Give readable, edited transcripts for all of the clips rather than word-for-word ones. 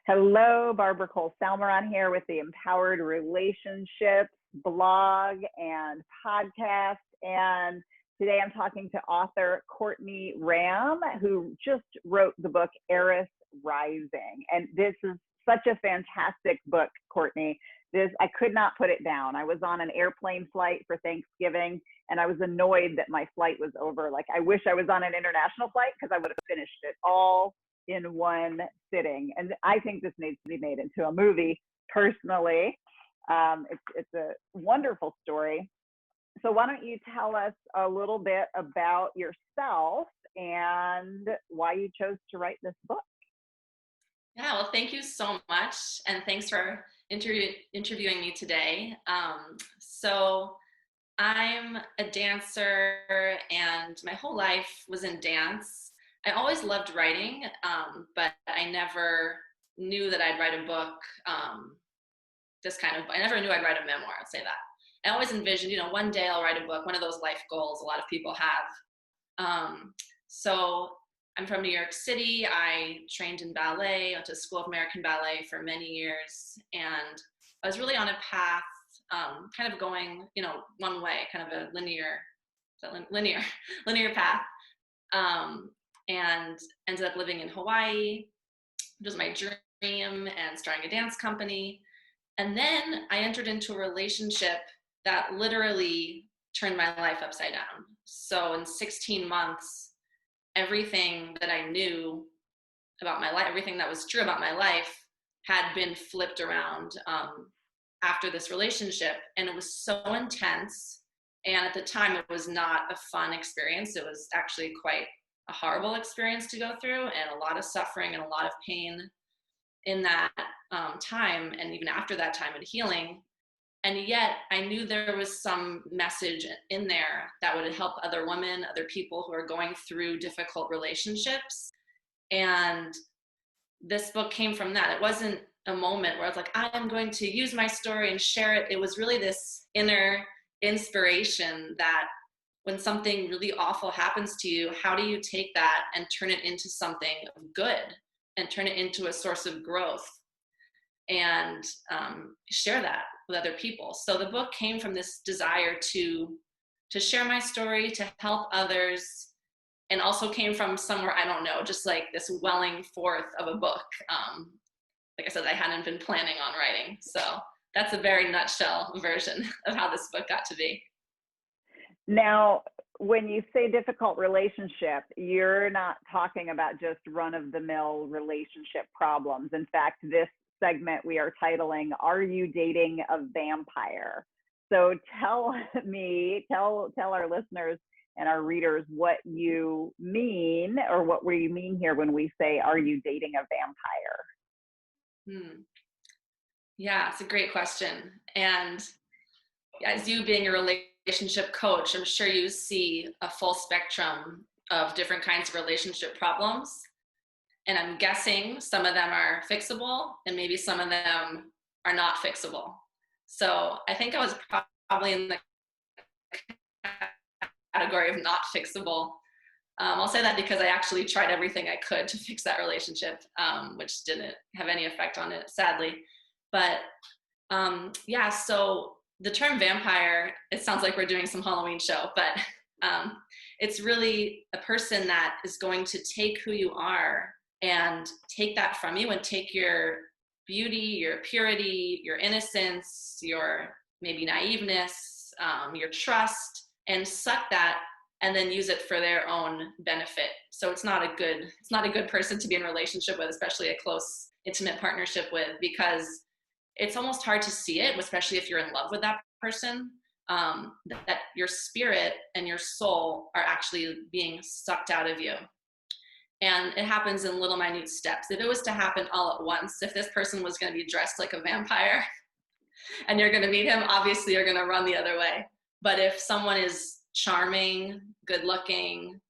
Hello, Barbara Cole Salmeron here with the Empowered Relationships blog and podcast. And today I'm talking to author Courtney Ram, who just wrote the book Heiress Rising. And this is such a fantastic book, Courtney. I could not put it down. I was on an airplane flight for Thanksgiving, and I was annoyed that my flight was over. Like, I wish I was on an international flight because I would have finished it all in one sitting. And I think this needs to be made into a movie, personally. It's a wonderful story. So why don't you tell us a little bit about yourself and why you chose to write this book? Yeah, well, thank you so much. And thanks for interviewing me today. So I'm a dancer and my whole life was in dance. I always loved writing, but I never knew that I'd write a book, I never knew I'd write a memoir, I'd say that. I always envisioned, one day I'll write a book, one of those life goals a lot of people have. So I'm from New York City. I trained in ballet, went to School of American Ballet for many years, and I was really on a path, kind of going, one way, kind of a linear path, and ended up living in Hawaii. It was my dream, and starting a dance company. And then I entered into a relationship that literally turned my life upside down. So in 16 months, everything that I knew about my life, everything that was true about my life had been flipped around after this relationship. And it was so intense. And at the time, it was not a fun experience. It was actually quite a horrible experience to go through, and a lot of suffering and a lot of pain in that time, and even after that time, and healing. And yet I knew there was some message in there that would help other women, other people who are going through difficult relationships. And this book came from that. It wasn't a moment where I was like, I'm going to use my story and share it. It was really this inner inspiration that when something really awful happens to you, how do you take that and turn it into something good and turn it into a source of growth and share that with other people? So the book came from this desire to share my story, to help others, and also came from somewhere, I don't know, just like this welling forth of a book. Like I said, I hadn't been planning on writing. So that's a very nutshell version of how this book got to be. Now, when you say difficult relationship, you're not talking about just run-of-the-mill relationship problems. In fact, this segment we are titling, Are You Dating a Vampire? So tell our listeners and our readers what you mean, or what we mean here when we say, are you dating a vampire? Yeah, it's a great question. And as you being a relationship coach, I'm sure you see a full spectrum of different kinds of relationship problems. And I'm guessing some of them are fixable and maybe some of them are not fixable. So I think I was probably in the category of not fixable. I'll say that because I actually tried everything I could to fix that relationship, which didn't have any effect on it, sadly. But so the term vampire, it sounds like we're doing some Halloween show, but it's really a person that is going to take who you are and take that from you and take your beauty, your purity, your innocence, your maybe naiveness, your trust, and suck that and then use it for their own benefit. So it's not a good person to be in a relationship with, especially a close, intimate partnership with, because it's almost hard to see it, especially if you're in love with that person, that your spirit and your soul are actually being sucked out of you. And it happens in little minute steps. If it was to happen all at once, if this person was going to be dressed like a vampire and you're going to meet him, obviously you're going to run the other way. But if someone is charming, good looking,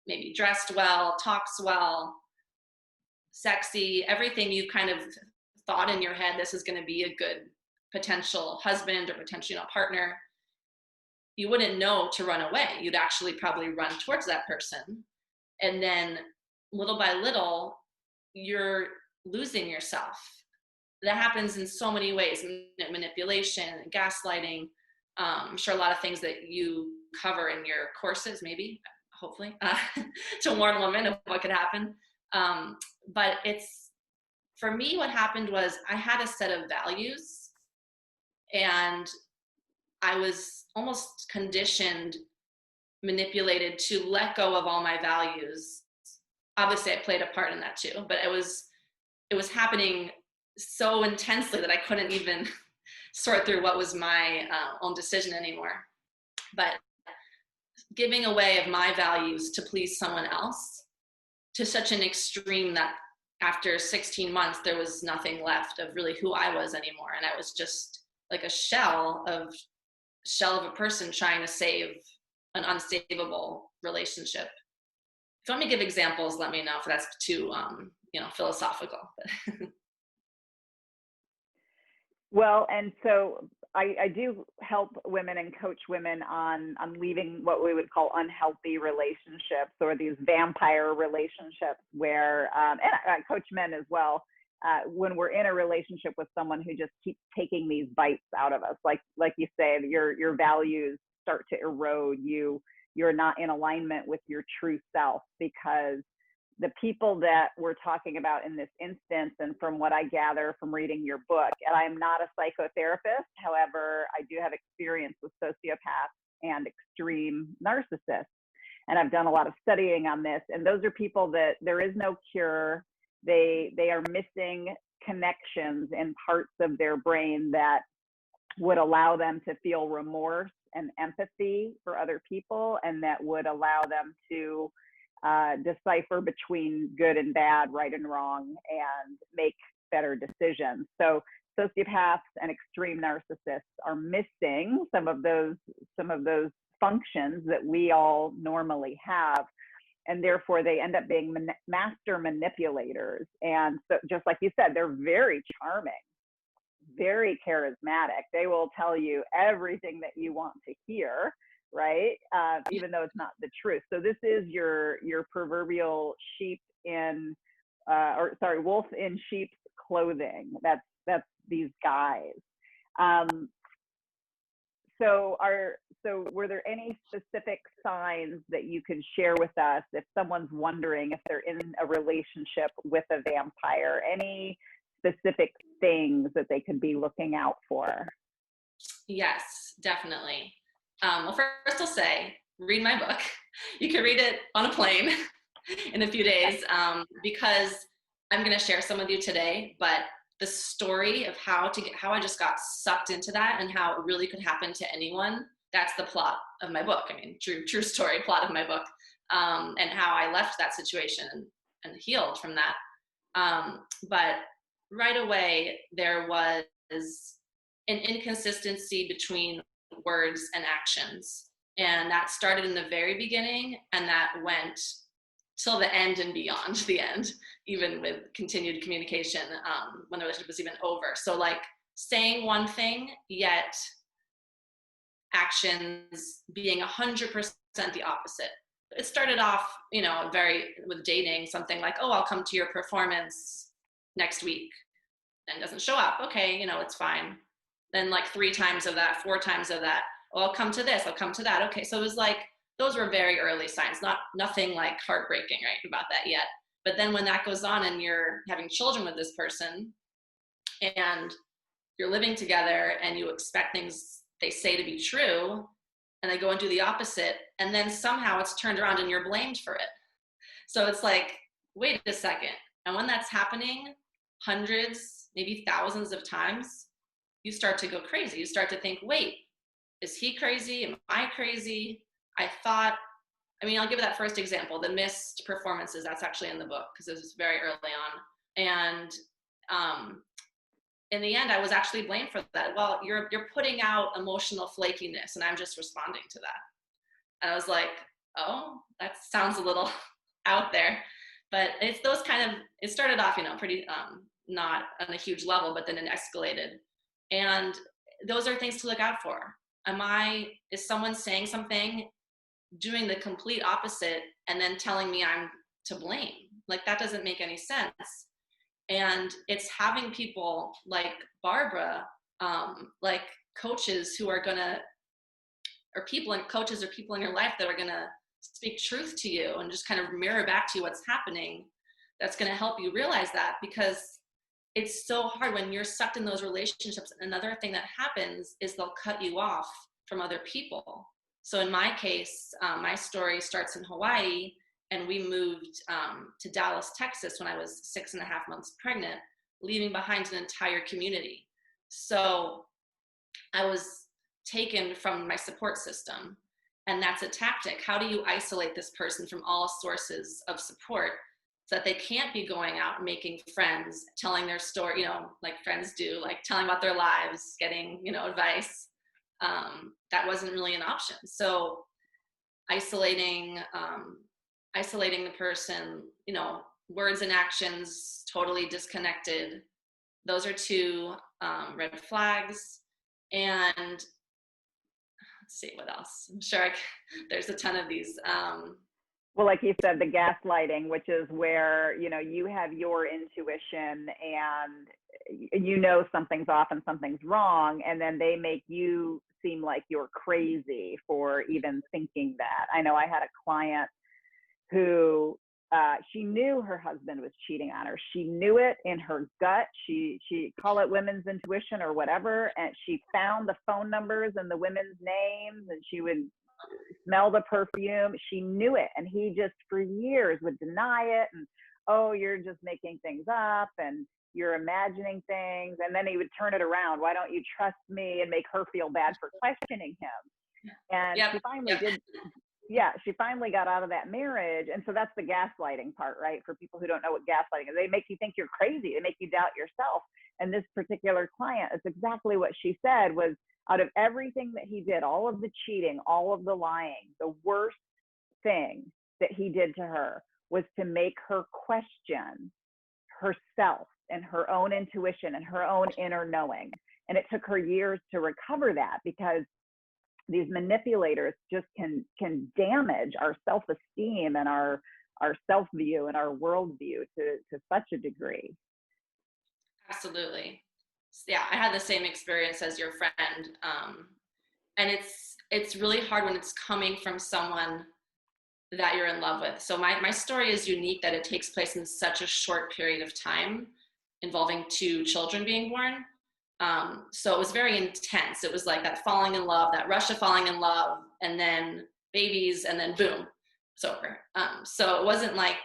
maybe dressed well, talks well, sexy, everything you've kind of thought in your head, this is going to be a good potential husband or potential partner, you wouldn't know to run away. You'd actually probably run towards that person. And then little by little, you're losing yourself. That happens in so many ways: manipulation, gaslighting. I'm sure a lot of things that you cover in your courses, maybe, hopefully, to warn women of what could happen. But for me, what happened was I had a set of values, and I was almost conditioned, manipulated to let go of all my values. Obviously, I played a part in that too, but it was happening so intensely that I couldn't even sort through what was my own decision anymore. But giving away of my values to please someone else to such an extreme that after 16 months, there was nothing left of really who I was anymore. And I was just like a shell of a person trying to save an unsavable relationship. If you want me to give examples, let me know if that's too, philosophical. Well, and so I do help women and coach women on leaving what we would call unhealthy relationships, or these vampire relationships where, and I coach men as well, when we're in a relationship with someone who just keeps taking these bites out of us, like you say, your values start to erode. You're not in alignment with your true self, because the people that we're talking about in this instance, and from what I gather from reading your book, and I am not a psychotherapist, however, I do have experience with sociopaths and extreme narcissists, and I've done a lot of studying on this. And those are people that there is no cure. They are missing connections in parts of their brain that would allow them to feel remorse and empathy for other people, and that would allow them to decipher between good and bad, right and wrong, and make better decisions. So sociopaths and extreme narcissists are missing some of those functions that we all normally have, and therefore they end up being master manipulators. And so, just like you said, they're very charming, very charismatic. They will tell you everything that you want to hear, right? Even though it's not the truth. So this is your proverbial wolf in sheep's clothing. That's these guys. So were there any specific signs that you can share with us if someone's wondering if they're in a relationship with a vampire? Any specific things that they could be looking out for? Yes, definitely. Well, first I'll say, read my book. You can read it on a plane in a few days, because I'm going to share some with you today, but the story of how I just got sucked into that and how it really could happen to anyone, that's the plot of my book. I mean, true story, plot of my book, and how I left that situation and healed from that. But right away, there was an inconsistency between words and actions. And that started in the very beginning, and that went till the end and beyond the end, even with continued communication when the relationship was even over. So like saying one thing, yet actions being 100% the opposite. It started off, with dating, something like, oh, I'll come to your performance next week, and doesn't show up. Okay, it's fine. Then like 3 times of that, 4 times of that. Oh, I'll come to this, I'll come to that. Okay, so it was like, those were very early signs, nothing like heartbreaking, right, about that yet. But then when that goes on and you're having children with this person and you're living together and you expect things they say to be true, and they go and do the opposite, and then somehow it's turned around and you're blamed for it. So it's like, wait a second. And when that's happening hundreds, maybe thousands of times, you start to go crazy. You start to think, wait, is he crazy? Am I crazy? I'll give that first example, the missed performances. That's actually in the book because it was very early on. And in the end, I was actually blamed for that. Well, you're putting out emotional flakiness, and I'm just responding to that. And I was like, oh, that sounds a little out there. But it's those it started off, pretty not on a huge level, but then it escalated. And those are things to look out for. Is someone saying something, doing the complete opposite, and then telling me I'm to blame? Like, that doesn't make any sense. And it's having people like Barbara, like coaches who are gonna, or people and coaches or people in your life that are gonna speak truth to you and just kind of mirror back to you what's happening. That's gonna help you realize that, because it's so hard when you're sucked in those relationships. Another thing that happens is they'll cut you off from other people. So in my case, my story starts in Hawaii, and we moved to Dallas, Texas when I was 6.5 months pregnant, leaving behind an entire community. So I was taken from my support system. And that's a tactic. How do you isolate this person from all sources of support so that they can't be going out and making friends, telling their story, like friends do, like telling about their lives, getting, advice. That wasn't really an option. So isolating the person, words and actions totally disconnected. Those are two red flags. And let's see what else. I'm sure there's a ton of these. Well, like you said, the gaslighting, which is where, you have your intuition and something's off and something's wrong, and then they make you seem like you're crazy for even thinking that. I know I had a client who she knew her husband was cheating on her. She knew it in her gut. She call it women's intuition or whatever, and she found the phone numbers and the women's names, and she would smell the perfume. She knew it, and he just for years would deny it, and oh, you're just making things up and you're imagining things. And then he would turn it around. Why don't you trust me? And make her feel bad for questioning him. And Yep. she finally did. Yeah, she finally got out of that marriage. And so that's the gaslighting part, right? For people who don't know what gaslighting is, they make you think you're crazy. They make you doubt yourself. And this particular client, it's exactly what she said, was out of everything that he did, all of the cheating, all of the lying, the worst thing that he did to her was to make her question herself and her own intuition and her own inner knowing. And it took her years to recover that, because these manipulators just can damage our self-esteem and our self-view and our worldview to such a degree. Absolutely. Yeah, I had the same experience as your friend. And it's really hard when it's coming from someone that you're in love with. So my story is unique that it takes place in such a short period of time, involving 2 children being born. So it was very intense. It was like that falling in love, that rush of falling in love, and then babies, and then boom, it's over. So it wasn't like,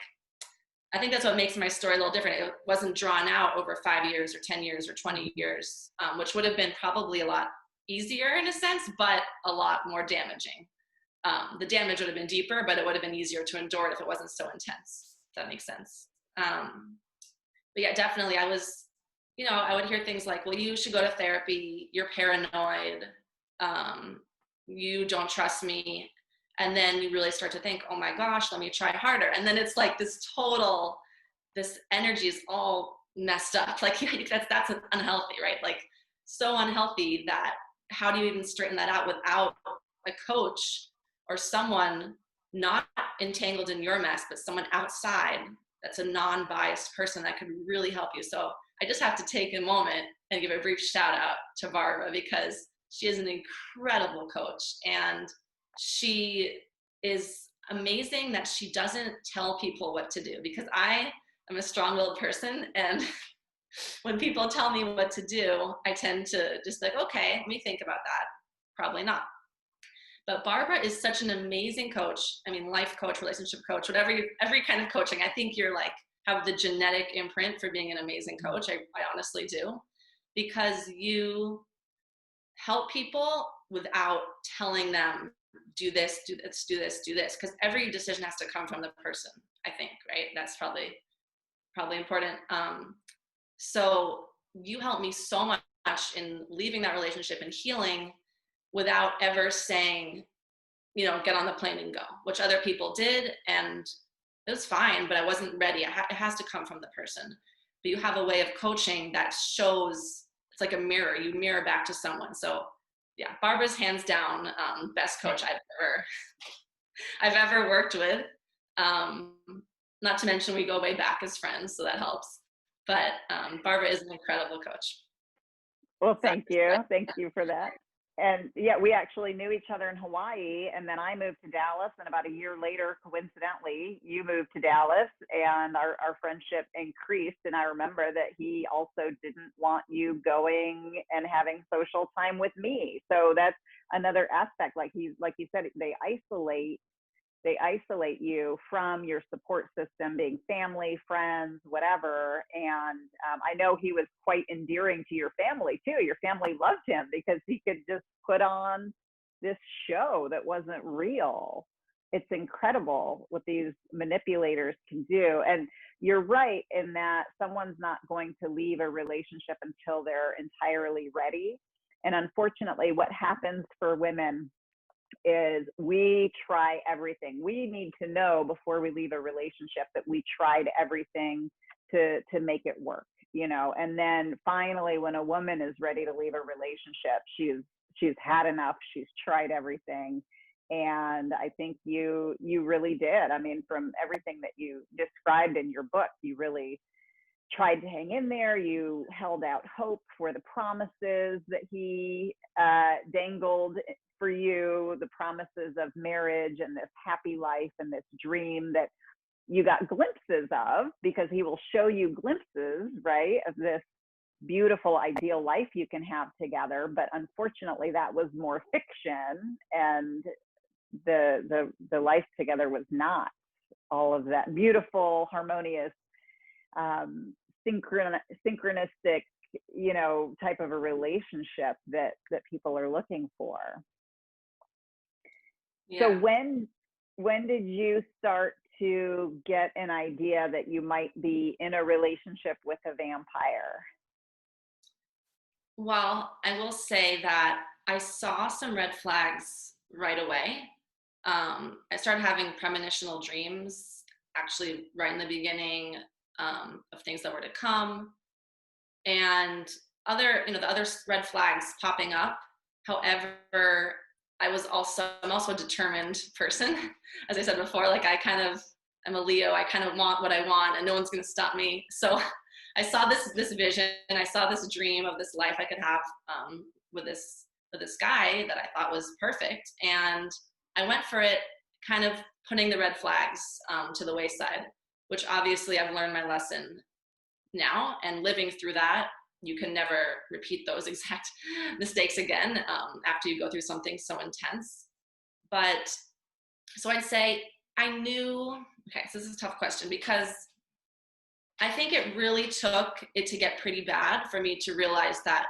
I think that's what makes my story a little different. It wasn't drawn out over 5 years or 10 years or 20 years, which would have been probably a lot easier in a sense, but a lot more damaging. The damage would have been deeper, but it would have been easier to endure it if it wasn't so intense, if that makes sense. But yeah, definitely I would hear things like, well, you should go to therapy, you're paranoid, you don't trust me. And then you really start to think, oh my gosh, let me try harder. And then it's like this energy is all messed up. Like that's unhealthy, right? Like so unhealthy that how do you even straighten that out without a coach or someone not entangled in your mess, but someone outside that's a non-biased person that could really help you. So I just have to take a moment and give a brief shout out to Barbara, because she is an incredible coach, and she is amazing that she doesn't tell people what to do, because I am a strong-willed person, and when people tell me what to do, I tend to just like, okay, let me think about that. Probably not. But Barbara is such an amazing coach. I mean, life coach, relationship coach, whatever, every kind of coaching. I think you're like, have the genetic imprint for being an amazing coach. I honestly do, because you help people without telling them, do this, do this, do this, do this. Because every decision has to come from the person, I think, right? That's probably important. So you helped me so much in leaving that relationship and healing without ever saying, get on the plane and go, which other people did. And it was fine, but I wasn't ready. It has to come from the person. But you have a way of coaching that shows, it's like a mirror. You mirror back to someone. So yeah, Barbara's hands down best coach I've ever worked with. Not to mention we go way back as friends, so that helps. But Barbara is an incredible coach. Well, So, thank you. Thank you for that. And yeah, we actually knew each other in Hawaii, and then I moved to Dallas, and about a year later, coincidentally, you moved to Dallas, and our friendship increased. And I remember that he also didn't want you going and having social time with me. So that's another aspect. Like you said, they isolate you from your support system, being family, friends, whatever. And I know he was quite endearing to your family too. Your family loved him because he could just put on this show that wasn't real. It's incredible what these manipulators can do. And you're right in that someone's not going to leave a relationship until they're entirely ready. And unfortunately, what happens for women is we try everything. We need to know before we leave a relationship that we tried everything to make it work, and then finally when a woman is ready to leave a relationship, she's had enough, she's tried everything. And I think you really did. I mean, from everything that you described in your book, you really tried to hang in there. You held out hope for the promises that he dangled for you, the promises of marriage and this happy life and this dream that you got glimpses of, because he will show you glimpses, right, of this beautiful ideal life you can have together. But unfortunately, that was more fiction, and the life together was not all of that beautiful, harmonious, synchronistic, type of a relationship that people are looking for. yeah. So when did you start to get an idea that you might be in a relationship with a vampire? Well, I will say that I saw some red flags right away. I started having premonitional dreams, actually right in the beginning, of things that were to come, and the other red flags popping up. However, I'm also a determined person. As I said before, like I'm a Leo. I kind of want what I want, and no one's going to stop me. So I saw this vision, and I saw this dream of this life I could have with this guy that I thought was perfect, and I went for it, kind of putting the red flags to the wayside. Which obviously I've learned my lesson now, and living through that, you can never repeat those exact mistakes again after you go through something so intense. But so I'd say I knew, okay, so this is a tough question, because I think it really took it to get pretty bad for me to realize that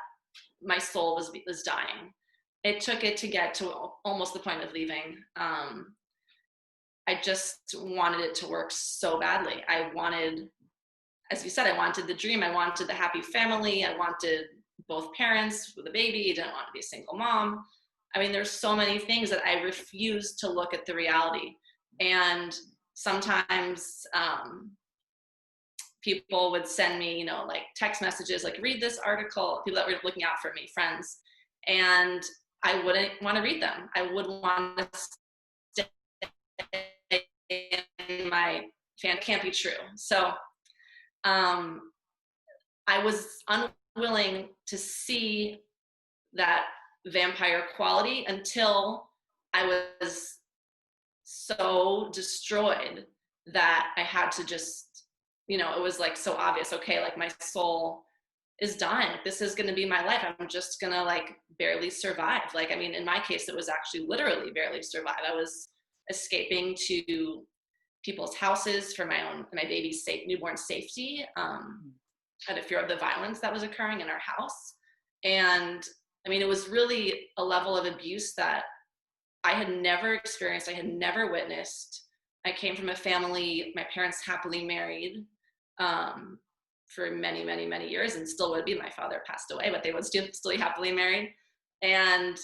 my soul was dying. It took it to get to almost the point of leaving. I just wanted it to work so badly. I wanted, as you said, I wanted the dream. I wanted the happy family. I wanted both parents with a baby. I didn't want to be a single mom. I mean, there's so many things that I refused to look at the reality. And sometimes people would send me, like text messages, like read this article, people that were looking out for me, friends. And I wouldn't want to read them. I would want to stay in my fan. Can't be true. So I was unwilling to see that vampire quality until I was so destroyed that I had to just, it was like so obvious. Okay, like my soul is dying. This is going to be my life. I'm just going to like barely survive. Like, I mean, in my case, it was actually literally barely survive. I was escaping to people's houses for my baby's newborn safety. Out of fear of the violence that was occurring in our house. And I mean, it was really a level of abuse that I had never experienced. I had never witnessed. I came from a family, my parents happily married for many, many, many years, and still would be. My father passed away, but they would still be happily married. And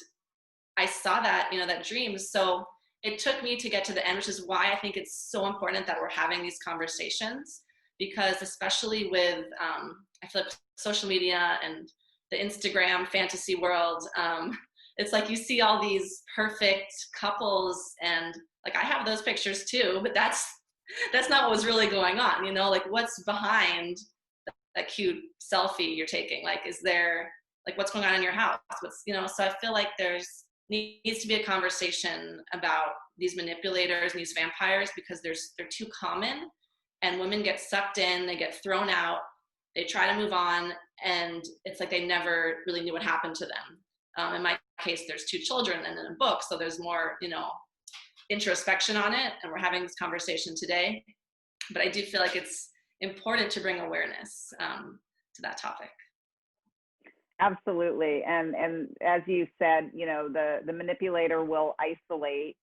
I saw that, that dream. So it took me to get to the end, which is why I think it's so important that we're having these conversations, because especially with, I feel like social media and the Instagram fantasy world, it's like you see all these perfect couples, and like I have those pictures too, but that's not what was really going on, like what's behind that cute selfie you're taking? Like, is there, like, what's going on in your house? What's, so I feel like there's needs to be a conversation about these manipulators and these vampires, because they're too common, and women get sucked in, they get thrown out, they try to move on, and it's like they never really knew what happened to them. In my case, there's 2 children and then a book, so there's more, introspection on it, and we're having this conversation today. But I do feel like it's important to bring awareness to that topic. Absolutely. And as you said, the manipulator will isolate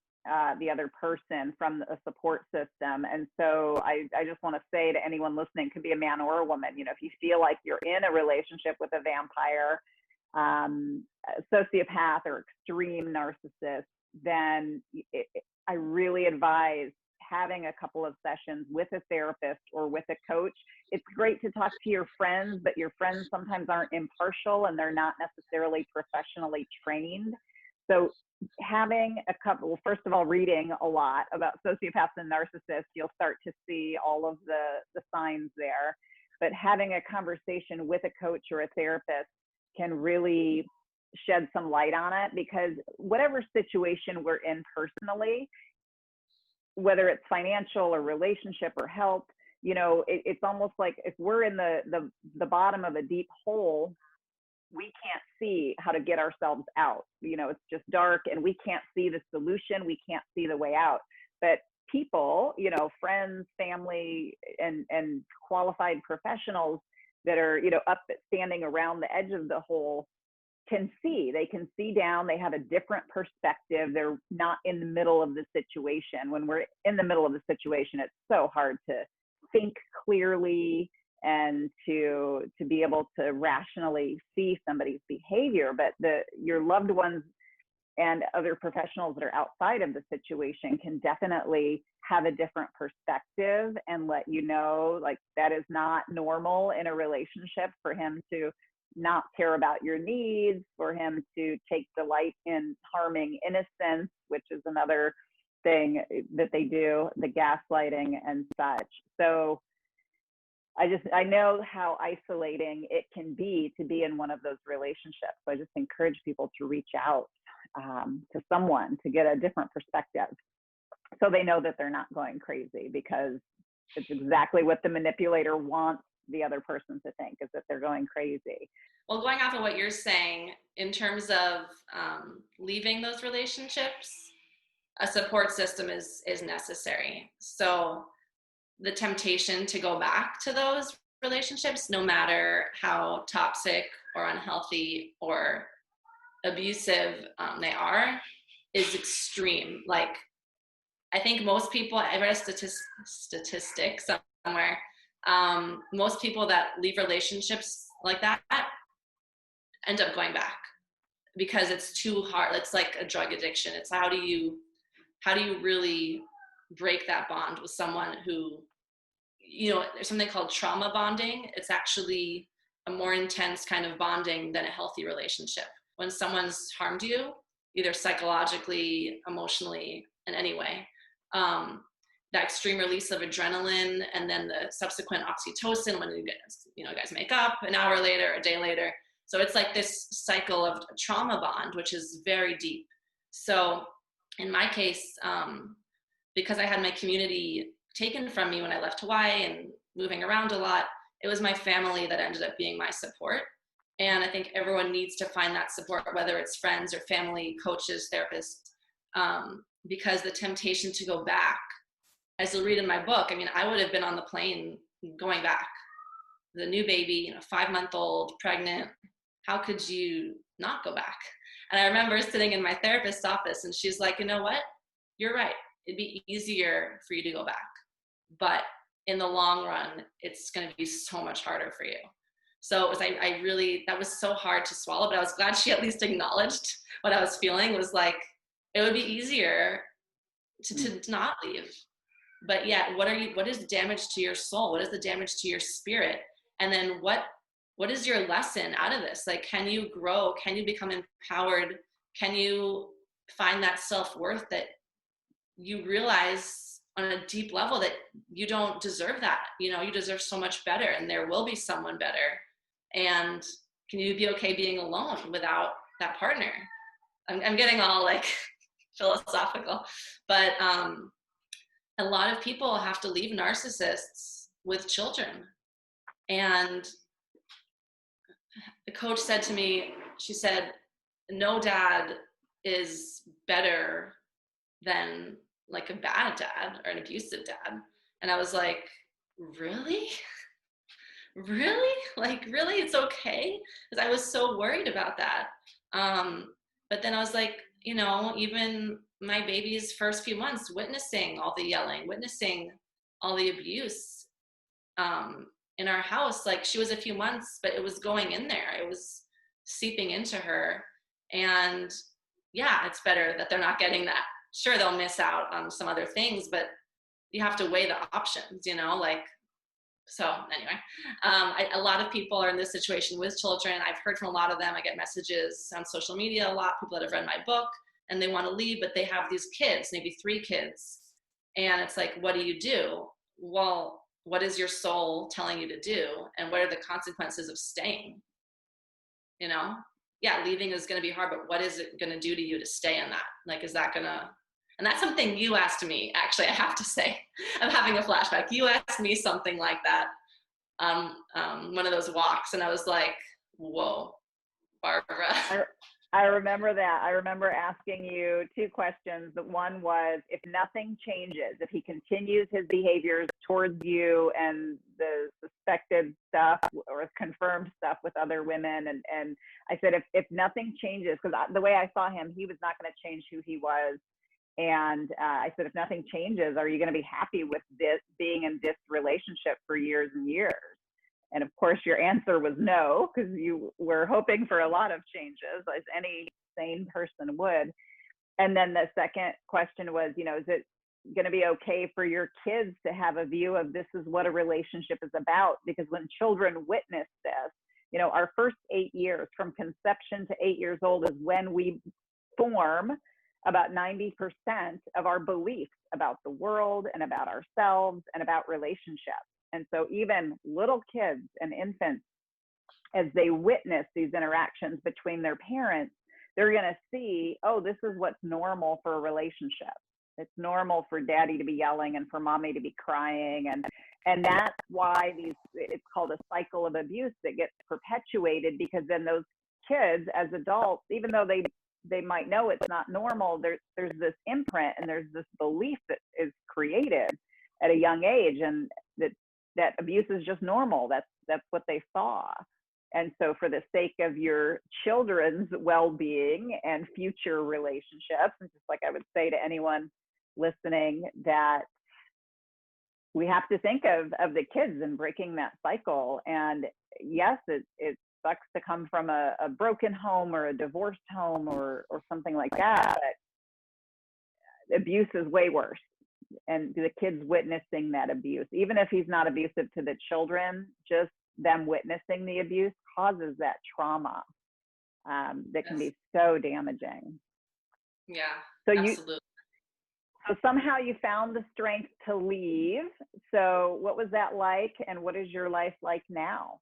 the other person from a support system. And so I just want to say to anyone listening, could be a man or a woman, if you feel like you're in a relationship with a vampire, a sociopath, or extreme narcissist, then I really advise having a couple of sessions with a therapist or with a coach. It's great to talk to your friends, but your friends sometimes aren't impartial and they're not necessarily professionally trained. So having a couple, first of all, reading a lot about sociopaths and narcissists, you'll start to see all of the signs there. But having a conversation with a coach or a therapist can really shed some light on it, because whatever situation we're in personally, whether it's financial or relationship or health, it's almost like if we're in the bottom of a deep hole, we can't see how to get ourselves out. It's just dark and we can't see the solution. We can't see the way out. But people, friends, family, and qualified professionals that are, standing around the edge of the hole they can see down, they have a different perspective. They're not in the middle of the situation. When we're in the middle of the situation, it's so hard to think clearly and to be able to rationally see somebody's behavior. But your loved ones and other professionals that are outside of the situation can definitely have a different perspective and let you know, like, that is not normal in a relationship for him to not care about your needs, for him to take delight in harming innocence, which is another thing that they do, the gaslighting and such. So I know how isolating it can be to be in one of those relationships. So I just encourage people to reach out to someone to get a different perspective, so they know that they're not going crazy, because it's exactly what the manipulator wants the other person to think, is that they're going crazy. Well, going off of what you're saying, in terms of leaving those relationships, a support system is necessary. So the temptation to go back to those relationships, no matter how toxic or unhealthy or abusive they are, is extreme. Like, I think most people, I read a statistic somewhere, most people that leave relationships like that end up going back because it's too hard. It's like a drug addiction. It's how do you really break that bond with someone who, there's something called trauma bonding. It's actually a more intense kind of bonding than a healthy relationship. When someone's harmed you, either psychologically, emotionally, in any way, that extreme release of adrenaline and then the subsequent oxytocin when you guys make up an hour later, a day later. So it's like this cycle of trauma bond, which is very deep. So in my case, because I had my community taken from me when I left Hawaii and moving around a lot, it was my family that ended up being my support. And I think everyone needs to find that support, whether it's friends or family, coaches, therapists, because the temptation to go back, as you'll read in my book, I would have been on the plane going back. The new baby, 5-month-old, pregnant, how could you not go back? And I remember sitting in my therapist's office and she's like, you know what? You're right. It'd be easier for you to go back. But in the long run, it's going to be so much harder for you. So it was, I really, that was so hard to swallow, but I was glad she at least acknowledged what I was feeling. Was like, it would be easier to not leave. But yeah, what is damage to your soul? What is the damage to your spirit? And then what is your lesson out of this? Like, can you grow? Can you become empowered? Can you find that self-worth that you realize a deep level that you don't deserve that. You know, you deserve so much better, and there will be someone better. And can you be okay being alone without that partner? I'm getting all like philosophical, but a lot of people have to leave narcissists with children. And the coach said to me, she said, no dad is better than like a bad dad or an abusive dad. And I was like, really? Really? Like, really? It's okay? Because I was so worried about that. But then I was like, you know, even my baby's first few months, witnessing all the yelling, witnessing all the abuse in our house, like she was a few months, but it was going in there. It was seeping into her. And yeah, it's better that they're not getting that. Sure, they'll miss out on some other things, but you have to weigh the options, you know, like, so anyway, a lot of people are in this situation with children. I've heard from a lot of them. I get messages on social media a lot, people that have read my book and they want to leave, but they have these kids, maybe 3 kids. And it's like, what do you do? Well, what is your soul telling you to do? And what are the consequences of staying? You know? Yeah, leaving is going to be hard, but what is it going to do to you to stay in that? Like, is that going to, and that's something you asked me, actually, I have to say. I'm having a flashback. You asked me something like that on one of those walks, and I was like, whoa, Barbara. I remember that. I remember asking you 2 questions. The one was, if nothing changes, if he continues his behaviors towards you and the suspected stuff or confirmed stuff with other women, and I said, if nothing changes, because the way I saw him, he was not going to change who he was. And I said, if nothing changes, are you going to be happy with this, being in this relationship for years and years? And of course, your answer was no, because you were hoping for a lot of changes, as any sane person would. And then the second question was, you know, is it going to be okay for your kids to have a view of this is what a relationship is about? Because when children witness this, you know, our first 8 years, from conception to 8 years old, is when we form about 90% of our beliefs about the world and about ourselves and about relationships. And so even little kids and infants, as they witness these interactions between their parents, they're going to see, oh, this is what's normal for a relationship. It's normal for daddy to be yelling and for mommy to be crying. And that's why it's called a cycle of abuse that gets perpetuated, because then those kids as adults, even though they might know it's not normal, there's this imprint and there's this belief that is created at a young age, and that abuse is just normal. That's what they saw. And so for the sake of your children's well-being and future relationships, and just like I would say to anyone listening, that we have to think of the kids and breaking that cycle. And yes, it sucks to come from a broken home or a divorced home or something like that, but abuse is way worse. And the kids witnessing that abuse, even if he's not abusive to the children, just them witnessing the abuse causes that trauma that can be so damaging. Yeah, so absolutely. So somehow you found the strength to leave. So what was that like, and what is your life like now?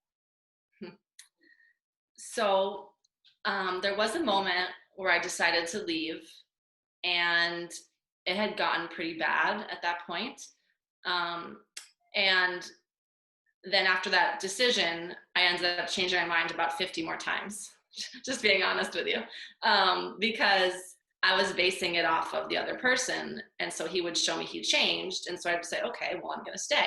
So there was a moment where I decided to leave, and it had gotten pretty bad at that point. And then after that decision, I ended up changing my mind about 50 more times, just being honest with you, because I was basing it off of the other person. And so he would show me he changed. And so I'd say, okay, well, I'm going to stay.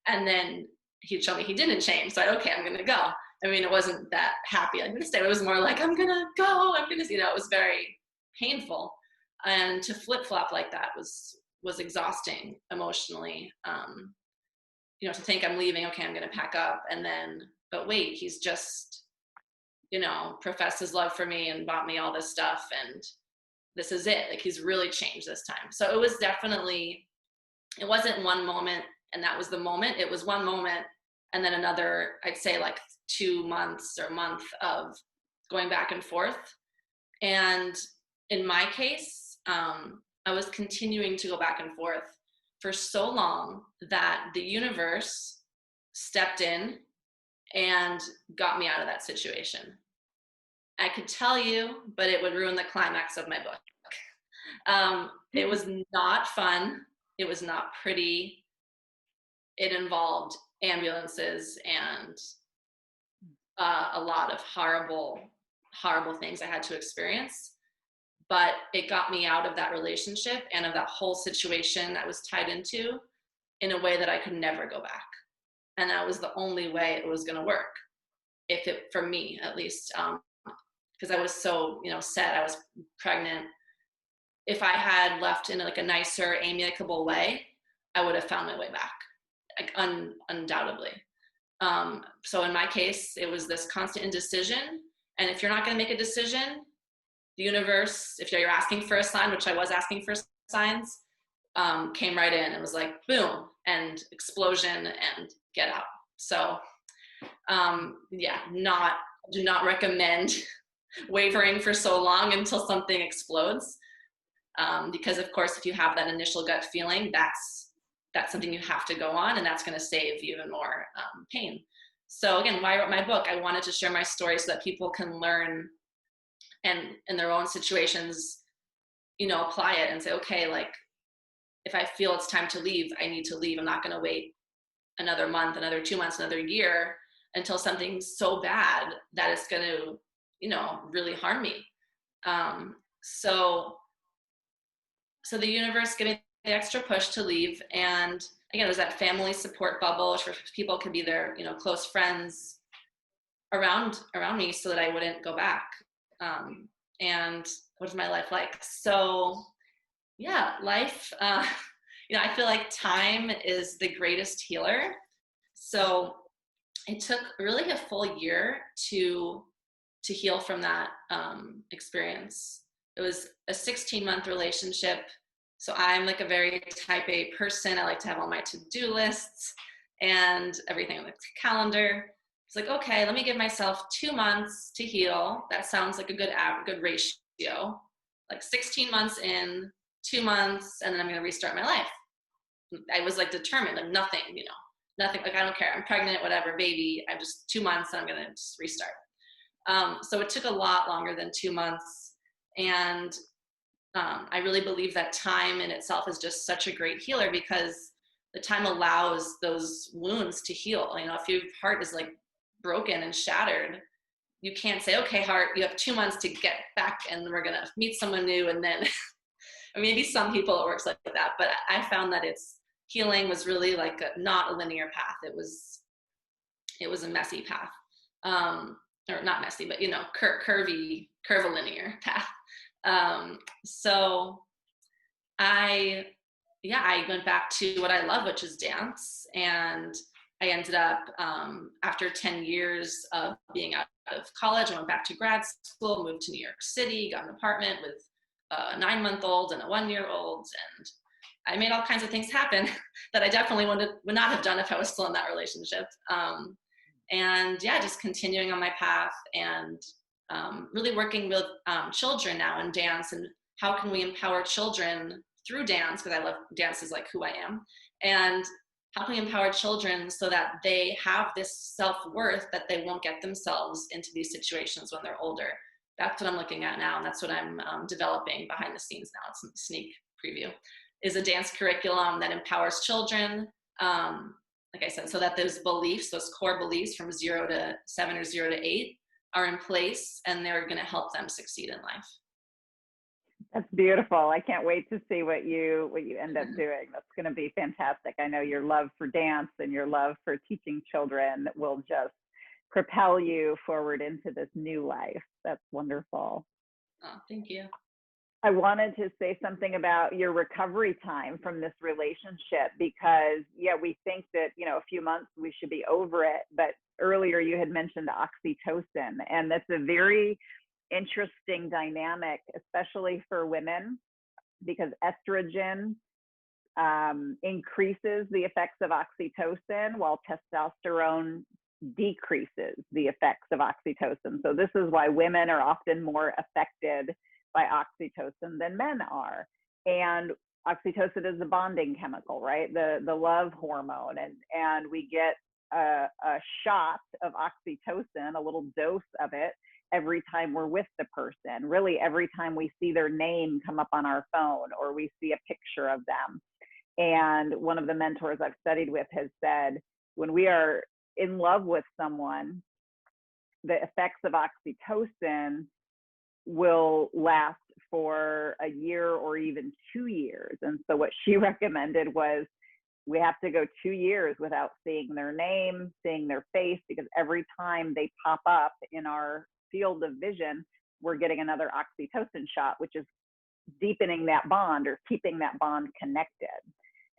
And then he'd show me he didn't change. So okay, I'm going to go. I mean, it wasn't that happy, I'm going to stay. It was more like, I'm going to go. I'm going to, it was very painful. And to flip-flop like that was exhausting emotionally. To think I'm leaving, okay, I'm going to pack up, and then, but wait, he's just, professed his love for me and bought me all this stuff, and this is it. Like, he's really changed this time. So it was definitely, it wasn't one moment and that was the moment. It was one moment and then another, I'd say like 2 months or month of going back and forth. And in my case, I was continuing to go back and forth for so long that the universe stepped in and got me out of that situation. I could tell you, but it would ruin the climax of my book. It was not fun. It was not pretty. It involved ambulances and a lot of horrible, horrible things I had to experience. But it got me out of that relationship and of that whole situation I was tied into in a way that I could never go back. And that was the only way it was going to work, if it, for me at least, because I was so, set. I was pregnant. If I had left in like a nicer, amicable way, I would have found my way back, like undoubtedly. So in my case, it was this constant indecision. And if you're not going to make a decision, the universe, if you're asking for a sign, which I was asking for signs, came right in and was like, boom, and explosion and get out. So do not recommend wavering for so long until something explodes. Because of course, if you have that initial gut feeling, that's something you have to go on, and that's going to save even more pain. So again, why I wrote my book, I wanted to share my story so that people can learn and in their own situations, apply it and say, okay, like if I feel it's time to leave, I need to leave. I'm not going to wait another month, another 2 months, another year until something's so bad that it's going to, really harm me. So the universe gave me the extra push to leave. And again, it was that family support bubble where people could be there, close friends around me so that I wouldn't go back. And what is my life like? So yeah, life, I feel like time is the greatest healer. So it took really a full year to heal from that experience. It was a 16-month relationship. So I'm like a very type A person. I like to have all my to-do lists and everything on the calendar. It's like, okay, let me give myself 2 months to heal. That sounds like a good ratio. Like 16 months in, 2 months, and then I'm going to restart my life. I was like determined, like nothing, nothing. Like I don't care. I'm pregnant, whatever, baby. I'm just 2 months, and I'm going to just restart. So it took a lot longer than 2 months, and I really believe that time in itself is just such a great healer, because the time allows those wounds to heal. If your heart is like broken and shattered, you can't say, okay, heart, you have 2 months to get back and we're going to meet someone new. And then maybe some people it works like that, but I found that healing was really like not a linear path. It was a messy path. Or not messy, but curvilinear path. So I went back to what I love, which is dance. And I ended up, after 10 years of being out of college, I went back to grad school, moved to New York City, got an apartment with a 9-month-old and a 1-year-old. And I made all kinds of things happen that I definitely would not have done if I was still in that relationship. And just continuing on my path and really working with children now in dance, and how can we empower children through dance, because I love dance is like who I am, and how can we empower children so that they have this self-worth that they won't get themselves into these situations when they're older. That's what I'm looking at now, and that's what I'm developing behind the scenes now. It's a sneak preview, is a dance curriculum that empowers children, like I said, so that those beliefs, those core beliefs from 0 to 7 or 0 to 8 are in place, and they're going to help them succeed in life. That's beautiful. I can't wait to see what you end up doing. That's going to be fantastic. I know your love for dance and your love for teaching children will just propel you forward into this new life. That's wonderful. Oh, thank you. I wanted to say something about your recovery time from this relationship, because we think that, a few months we should be over it. But earlier you had mentioned oxytocin, and that's a very interesting dynamic, especially for women, because estrogen increases the effects of oxytocin, while testosterone decreases the effects of oxytocin. So this is why women are often more affected by oxytocin than men are. And oxytocin is the bonding chemical, right? The love hormone, and we get a shot of oxytocin, a little dose of it every time we're with the person. Really, every time we see their name come up on our phone or we see a picture of them. And one of the mentors I've studied with has said, when we are in love with someone, the effects of oxytocin will last for a year or even 2 years. And so what she recommended was we have to go 2 years without seeing their name, seeing their face, because every time they pop up in our field of vision, we're getting another oxytocin shot, which is deepening that bond or keeping that bond connected.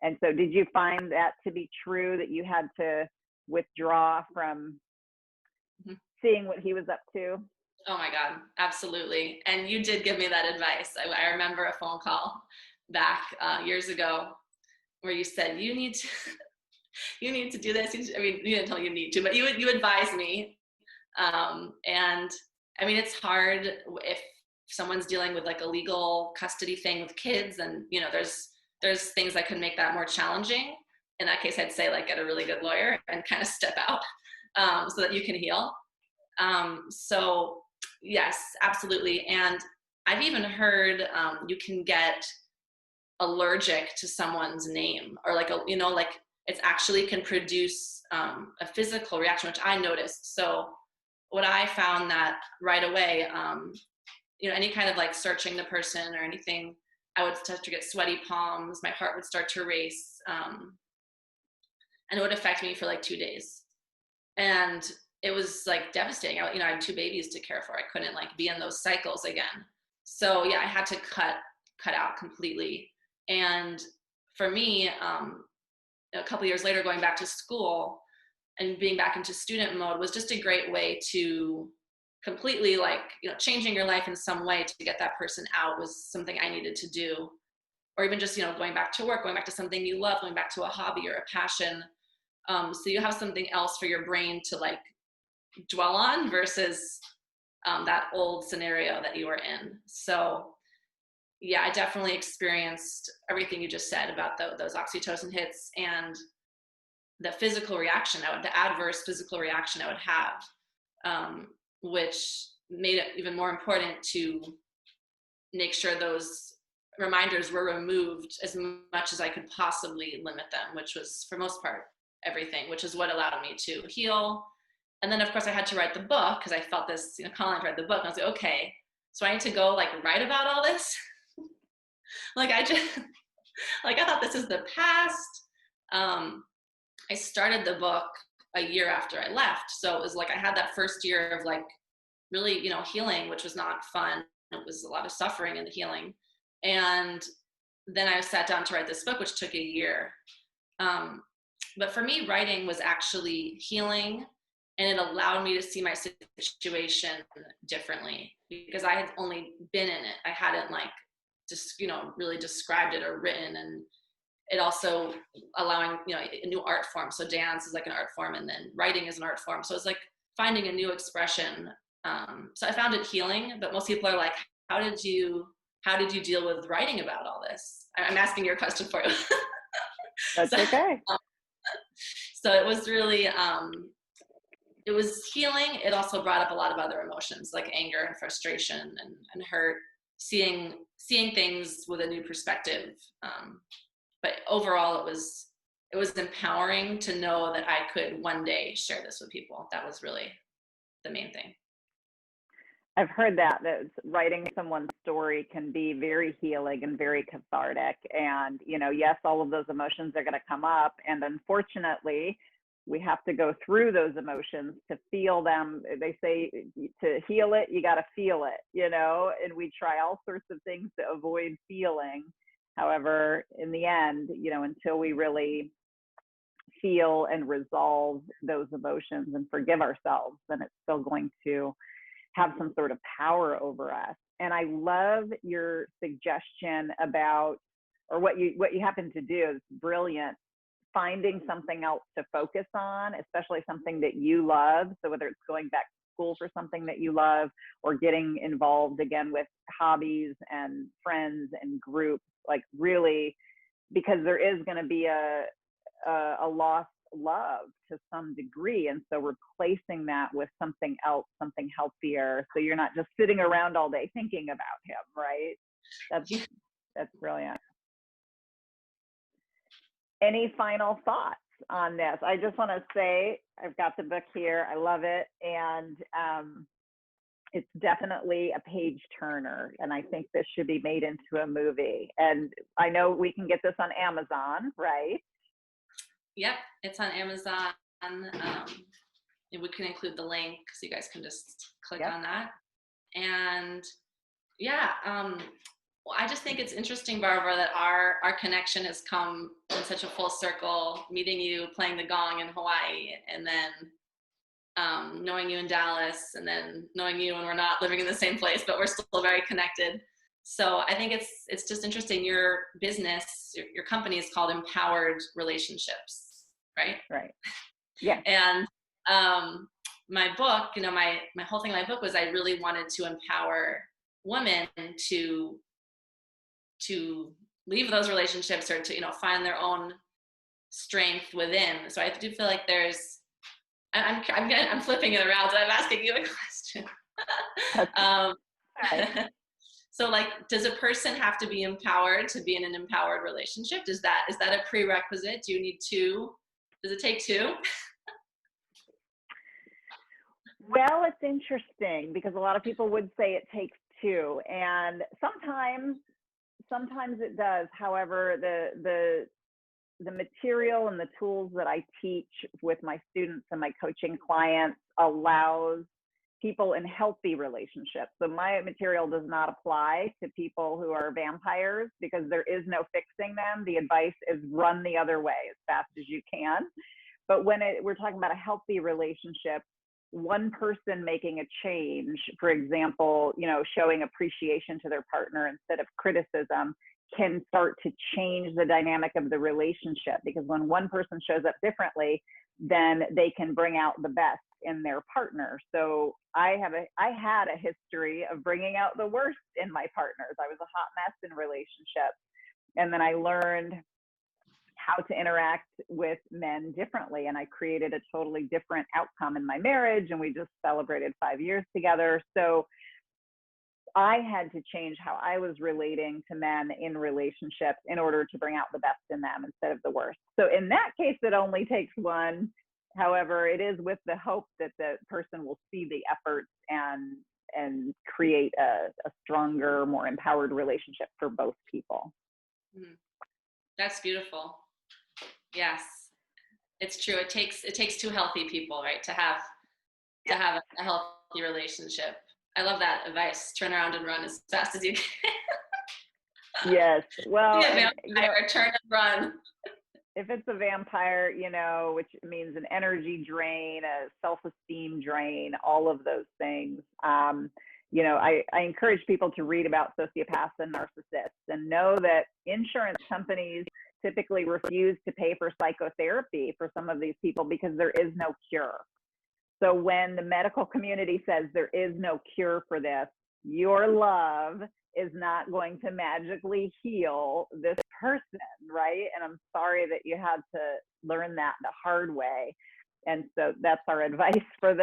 And so did you find that to be true, that you had to withdraw from seeing what he was up to? Oh my God, absolutely. And you did give me that advice. I remember a phone call back years ago where you said, you need to, you need to do this. I mean, you didn't tell me you need to, but you advised me. And I mean, it's hard if someone's dealing with like a legal custody thing with kids, and you know, there's things that could make that more challenging. In that case, I'd say like get a really good lawyer and kind of step out so that you can heal. So yes, absolutely. And I've even heard you can get allergic to someone's name, or like, you know, like it's actually can produce a physical reaction, which I noticed. So what I found that right away, you know, any kind of like searching the person or anything, I would start to get sweaty palms, my heart would start to race, and it would affect me for like 2 days. And it was like devastating. I had 2 babies to care for. I couldn't like be in those cycles again. So yeah, I had to cut out completely. And for me, a couple years later, going back to school and being back into student mode was just a great way to completely, like, you know, changing your life in some way to get that person out was something I needed to do. Or even just, you know, going back to work, going back to something you love, going back to a hobby or a passion. So you have something else for your brain to like dwell on versus that old scenario that you were in. So yeah, I definitely experienced everything you just said about those oxytocin hits and the physical reaction, the adverse physical reaction I would have, which made it even more important to make sure those reminders were removed as much as I could possibly limit them, which was for most part everything, which is what allowed me to heal. And then of course I had to write the book because I felt this, you know, calling to write the book. And I was like, okay, so I need to go like write about all this. Like I thought this is the past. I started the book a year after I left. So it was like I had that first year of like really, you know, healing, which was not fun. It was a lot of suffering in the healing. And then I sat down to write this book, which took a year. But for me, writing was actually healing, and it allowed me to see my situation differently because I had only been in it. I hadn't like just, you know, really described it or written. And it also allowing, you know, a new art form. So dance is like an art form, and then writing is an art form. So it's like finding a new expression. So I found it healing, but most people are like, how did you deal with writing about all this? I'm asking your question for you. That's okay. So it was really, it was healing. It also brought up a lot of other emotions like anger and frustration and hurt, seeing things with a new perspective. But overall, it was empowering to know that I could one day share this with people. That was really the main thing. I've heard that writing someone's story can be very healing and very cathartic. And, you know, yes, all of those emotions are going to come up. And unfortunately, we have to go through those emotions to feel them. They say to heal it, you got to feel it, you know, and we try all sorts of things to avoid feeling. However, in the end, you know, until we really feel and resolve those emotions and forgive ourselves, then it's still going to have some sort of power over us. And I love your suggestion about, or what you happen to do is brilliant, finding something else to focus on, especially something that you love. So whether it's going back to school for something that you love, or getting involved again with hobbies and friends and groups like really, because there is going to be a lost love to some degree. And so replacing that with something else, something healthier. So you're not just sitting around all day thinking about him, right? That's brilliant. Any final thoughts on this? I just want to say, I've got the book here. I love it. And it's definitely a page turner. And I think this should be made into a movie. And I know we can get this on Amazon, right? Yep, it's on Amazon. We can include the link so you guys can just click on that. And yeah, well, I just think it's interesting, Barbara, that our connection has come in such a full circle, meeting you, playing the gong in Hawaii, and then knowing you in Dallas, and then knowing you when we're not living in the same place, but we're still very connected. So I think it's just interesting. Your business, your company is called Empowered Relationships, right? Right. Yeah. And my book, my whole thing in my book was I really wanted to empower women to leave those relationships or to, find their own strength within. So I do feel like I'm flipping it around, and I'm asking you a question. So like, does a person have to be empowered to be in an empowered relationship? Is that a prerequisite? Do you need two? Does it take two? Well, it's interesting because a lot of people would say it takes two, and sometimes it does. However, the material and the tools that I teach with my students and my coaching clients allows people in healthy relationships. So my material does not apply to people who are vampires because there is no fixing them. The advice is run the other way as fast as you can. But when we're talking about a healthy relationship, one person making a change, for example, showing appreciation to their partner instead of criticism, can start to change the dynamic of the relationship, because when one person shows up differently, then they can bring out the best in their partner. So I had a history of bringing out the worst in my partners. I was a hot mess in relationships. And then I learned how to interact with men differently. And I created a totally different outcome in my marriage. And we just celebrated 5 years together. So I had to change how I was relating to men in relationships in order to bring out the best in them instead of the worst. So in that case, it only takes one. However, it is with the hope that the person will see the efforts and create a stronger, more empowered relationship for both people. That's beautiful. Yes, it's true. It takes two healthy people, right, to have a healthy relationship. I love that advice. Turn around and run as fast as you can. Yes. Well, turn and run. If it's a vampire, which means an energy drain, a self-esteem drain, all of those things. I encourage people to read about sociopaths and narcissists and know that insurance companies typically refuse to pay for psychotherapy for some of these people because there is no cure. So when the medical community says there is no cure for this, your love is not going to magically heal this person, right? And I'm sorry that you had to learn that the hard way. And so that's our advice for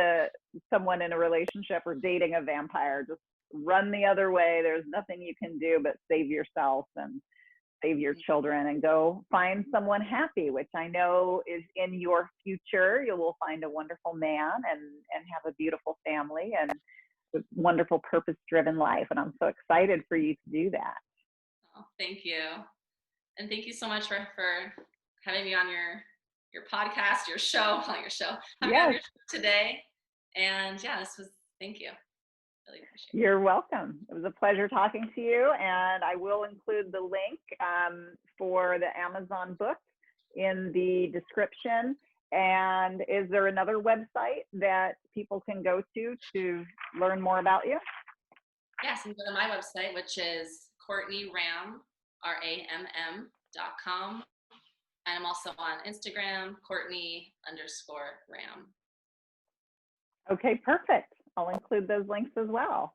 someone in a relationship or dating a vampire. Just run the other way. There's nothing you can do but save yourself and save your children and go find someone happy, which I know is in your future. You will find a wonderful man and have a beautiful family and a wonderful purpose-driven life. And I'm so excited for you to do that. Oh, thank you. And thank you so much for having me on your podcast, your show, on your show, having me on your show today. And yeah, thank you. Really appreciate it. You're welcome. It was a pleasure talking to you. And I will include the link for the Amazon book in the description. And is there another website that people can go to learn more about you? Yes, and go to my website, which is CourtneyRamm, RAMM.com. And I'm also on Instagram, Courtney_Ram. Okay, perfect. I'll include those links as well.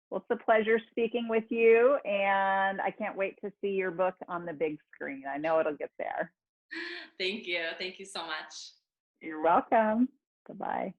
Well, it's a pleasure speaking with you, and I can't wait to see your book on the big screen. I know it'll get there. Thank you. Thank you so much. You're welcome. Bye-bye.